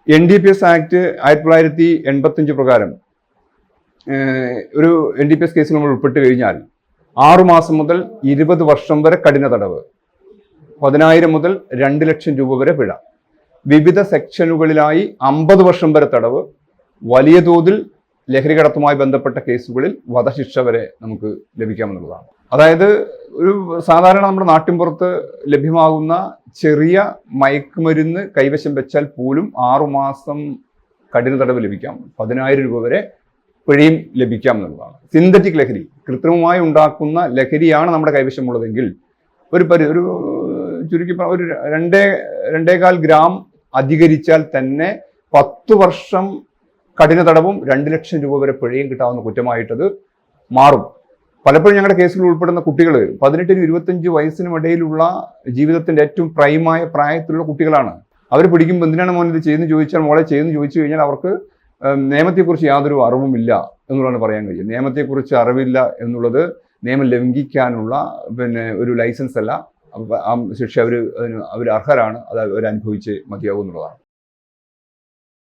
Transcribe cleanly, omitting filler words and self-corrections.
NDPS act 1985 പ്രകാരം ഒരു NDPS കേസിൽ നമ്മൾ ഉൾപ്പെട്ട് കഴിഞ്ഞാൽ 6 മാസം മുതൽ 20 വർഷം വരെ കഠിന തടവ്, 10,000 മുതൽ 2 ലക്ഷം രൂപ വരെ പിഴ, വിവിധ സെക്ഷനുകളിലായി 50 വർഷം വരെ തടവ്, വലിയ തോതിൽ ലഹരി കടത്തുമായി ബന്ധപ്പെട്ട കേസുകളിൽ വധശിക്ഷ വരെ നമുക്ക് ലഭിക്കാമെന്നുള്ളതാണ്. അതായത് ഒരു സാധാരണ നമ്മുടെ നാട്ടിൻപുറത്ത് ലഭ്യമാകുന്ന ചെറിയ മയക്കുമരുന്ന് കൈവശം വെച്ചാൽ പോലും 6 മാസം കഠിന തടവ് ലഭിക്കാം, 10,000 രൂപ വരെ പിഴയും ലഭിക്കാം എന്നുള്ളതാണ്. സിന്തറ്റിക് ലഹരി, കൃത്രിമമായി ഉണ്ടാക്കുന്ന ലഹരിയാണ് നമ്മുടെ കൈവശമുള്ളതെങ്കിൽ ഒരു ചുരുക്കി ഒരു 2.25 ഗ്രാം അധികരിച്ചാൽ തന്നെ 10 വർഷം കഠിന തടവും 2 ലക്ഷം രൂപ വരെ പിഴയും കിട്ടാവുന്ന കുറ്റമായിട്ടത് മാറും. പലപ്പോഴും ഞങ്ങളുടെ കേസിൽ ഉൾപ്പെടുന്ന കുട്ടികൾ 18-നും 25 വയസ്സിനും ഇടയിലുള്ള ജീവിതത്തിന്റെ ഏറ്റവും പ്രൈമായ പ്രായത്തിലുള്ള കുട്ടികളാണ്. അവർ പിടിക്കുമ്പോൾ എന്തിനാണ് മോനെ ഇത് ചെയ്യുന്നു ചോദിച്ചാൽ, മോളെ ചെയ്യുന്നു ചോദിച്ചു കഴിഞ്ഞാൽ അവർക്ക് നിയമത്തെക്കുറിച്ച് യാതൊരു അറിവുമില്ല എന്നുള്ളതാണ് പറയാൻ കഴിയും. നിയമത്തെക്കുറിച്ച് അറിവില്ല എന്നുള്ളത് നിയമം ലംഘിക്കാനുള്ള ഒരു ലൈസൻസ് അല്ല. ആ ശിക്ഷ അവർ അർഹരാണ്, അത് അവർ അനുഭവിച്ച് മതിയാവും എന്നുള്ളതാണ്.